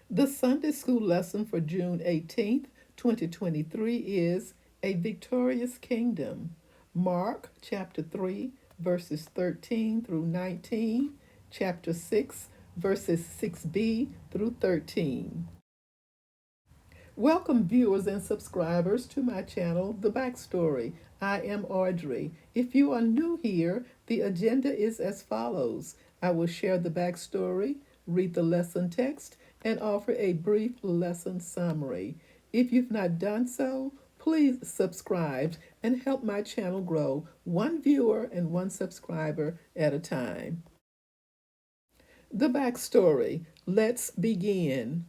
The Sunday school lesson for June 18th, 2023 is A Victorious Kingdom. Mark chapter 3, verses 13 through 19, chapter 6, verses 6b through 13. Welcome, viewers and subscribers, to my channel, The Backstory. I am Audrey. If you are new here, the agenda is as follows. I will share the backstory, read the lesson text, and offer a brief lesson summary. If you've not done so, please subscribe and help my channel grow one viewer and one subscriber at a time. The backstory. Let's begin.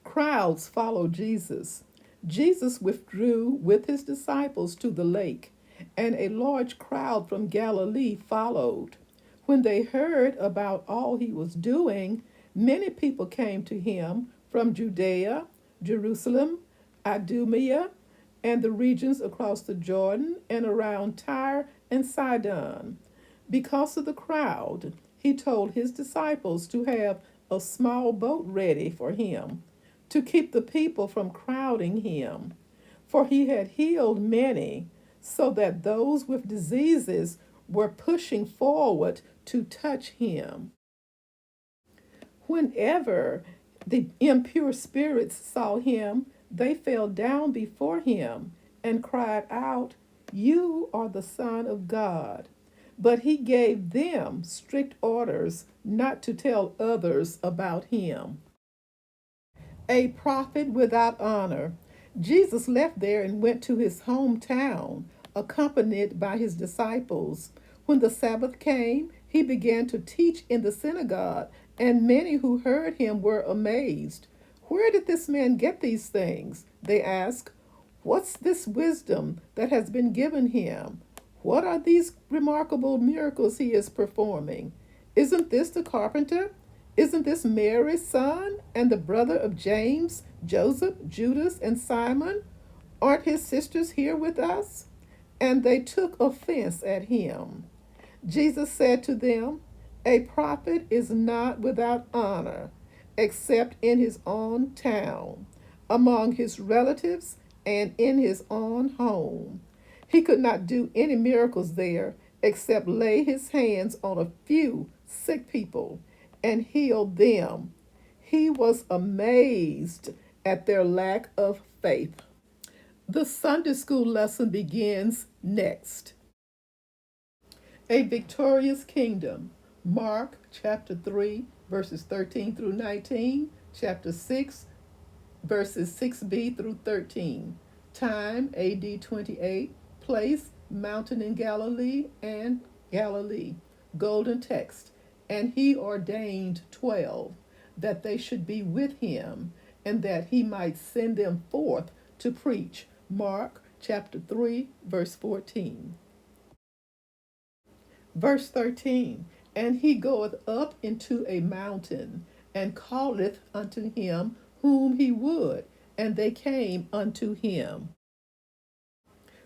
Crowds followed Jesus. Jesus withdrew with his disciples to the lake, and a large crowd from Galilee followed. When they heard about all he was doing, many people came to him from Judea, Jerusalem, Idumea, and the regions across the Jordan and around Tyre and Sidon. Because of the crowd, he told his disciples to have a small boat ready for him to keep the people from crowding him. For he had healed many, so that those with diseases were pushing forward to touch him. Whenever the impure spirits saw him, they fell down before him and cried out, "You are the Son of God." But he gave them strict orders not to tell others about him. A prophet without honor. Jesus left there and went to his hometown, accompanied by his disciples. When the Sabbath came, he began to teach in the synagogue, and many who heard him were amazed. "Where did this man get these things?" they asked. "What's this wisdom that has been given him? What are these remarkable miracles he is performing? Isn't this the carpenter? Isn't this Mary's son and the brother of James, Joseph, Judas, and Simon? Aren't his sisters here with us?" And they took offense at him. Jesus said to them, "A prophet is not without honor, except in his own town, among his relatives, and in his own home." He could not do any miracles there except lay his hands on a few sick people and healed them. He was amazed at their lack of faith. The Sunday school lesson begins next. A Victorious Kingdom. Mark chapter 3, verses 13 through 19, chapter 6, verses 6b through 13. Time AD 28. Place mountain in Galilee and Galilee. Golden text. And he ordained 12, that they should be with him, and that he might send them forth to preach. Mark chapter 3, verse 14. Verse 13. And he goeth up into a mountain, and calleth unto him whom he would, and they came unto him.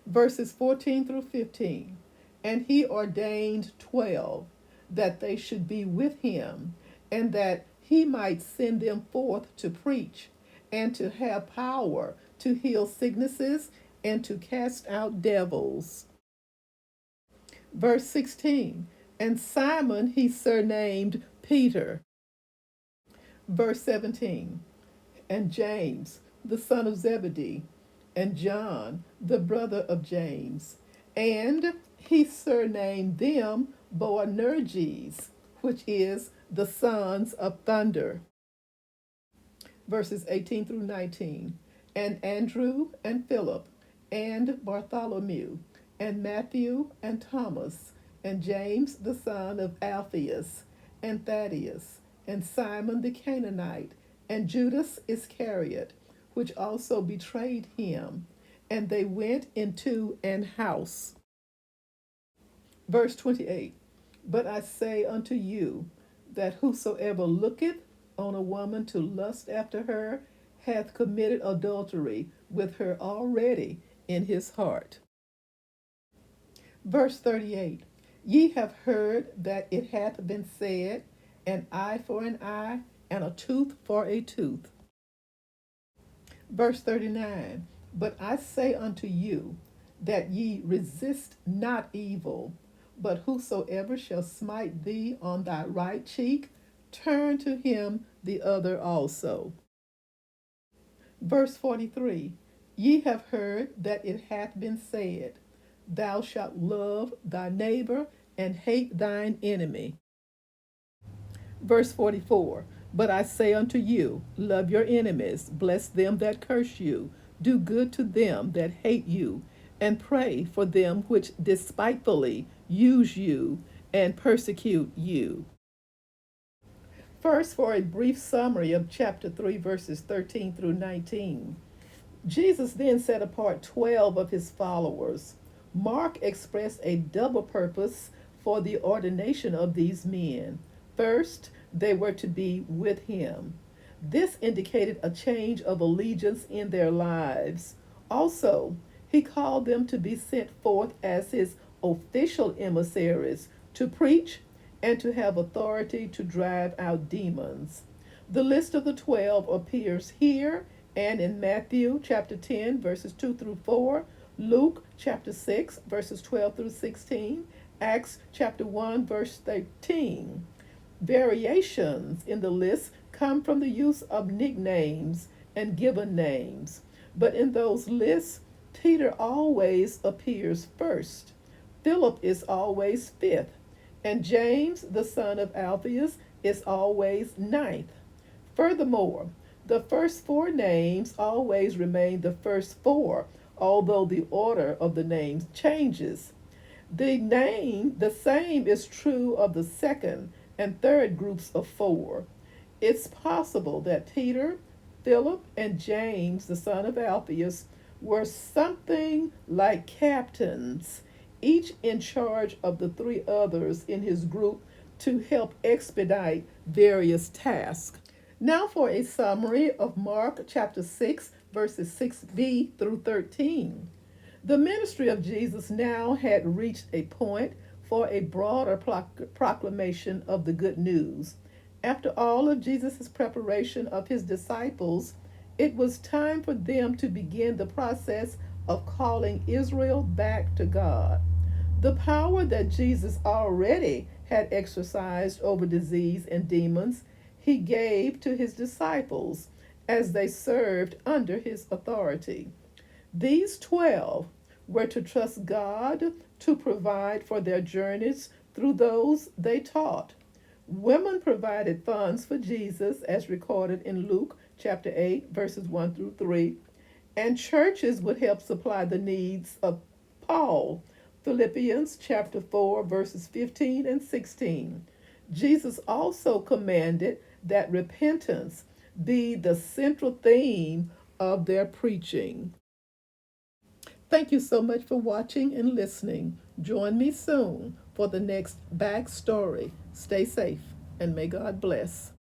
Verses 14 through 15. And he ordained 12, that they should be with him, and that he might send them forth to preach, and to have power to heal sicknesses, and to cast out devils. Verse 16. And Simon he surnamed Peter. Verse 17. And James, the son of Zebedee, and John, the brother of James. And he surnamed them Boanerges, which is the sons of thunder. Verses 18 through 19. And Andrew and Philip, and Bartholomew, and Matthew and Thomas, and James the son of Alphaeus, and Thaddeus, and Simon the Canaanite, and Judas Iscariot, which also betrayed him. And they went into an house. Verse 28. But I say unto you, that whosoever looketh on a woman to lust after her hath committed adultery with her already in his heart. Verse 38. Ye have heard that it hath been said, an eye for an eye, and a tooth for a tooth. Verse 39, but I say unto you that ye resist not evil, but whosoever shall smite thee on thy right cheek, turn to him the other also. Verse 43, ye have heard that it hath been said, thou shalt love thy neighbor and hate thine enemy. Verse 44, but I say unto you, love your enemies, bless them that curse you, do good to them that hate you, and pray for them which despitefully use you and persecute you. First, for a brief summary of chapter 3, verses 13 through 19. Jesus then set apart 12 of his followers. Mark expressed a double purpose for the ordination of these men. First, they were to be with him. This indicated a change of allegiance in their lives. Also, he called them to be sent forth as his official emissaries to preach and to have authority to drive out demons. The list of the 12 appears here and in Matthew chapter 10, verses 2 through 4, Luke chapter 6, verses 12 through 16, Acts chapter 1, verse 13. Variations in the list come from the use of nicknames and given names, but in those lists, Peter always appears first, Philip is always fifth, and James, the son of Alphaeus, is always ninth. Furthermore, the first four names always remain the first four, although the order of the names changes. The same is true of the second and third groups of four. It's possible that Peter, Philip, and James, the son of Alphaeus, were something like captains, each in charge of the three others in his group to help expedite various tasks. Now for a summary of Mark chapter 6, verses 6b through 13. The ministry of Jesus now had reached a point for a broader proclamation of the good news. After all of Jesus' preparation of his disciples, it was time for them to begin the process of calling Israel back to God. The power that Jesus already had exercised over disease and demons, he gave to his disciples as they served under his authority. These 12 were to trust God to provide for their journeys through those they taught. Women provided funds for Jesus, as recorded in Luke chapter 8, verses 1 through 3, and churches would help supply the needs of Paul, Philippians chapter 4, verses 15 and 16. Jesus also commanded that repentance be the central theme of their preaching. Thank you so much for watching and listening. Join me soon for the next backstory. Stay safe and may God bless.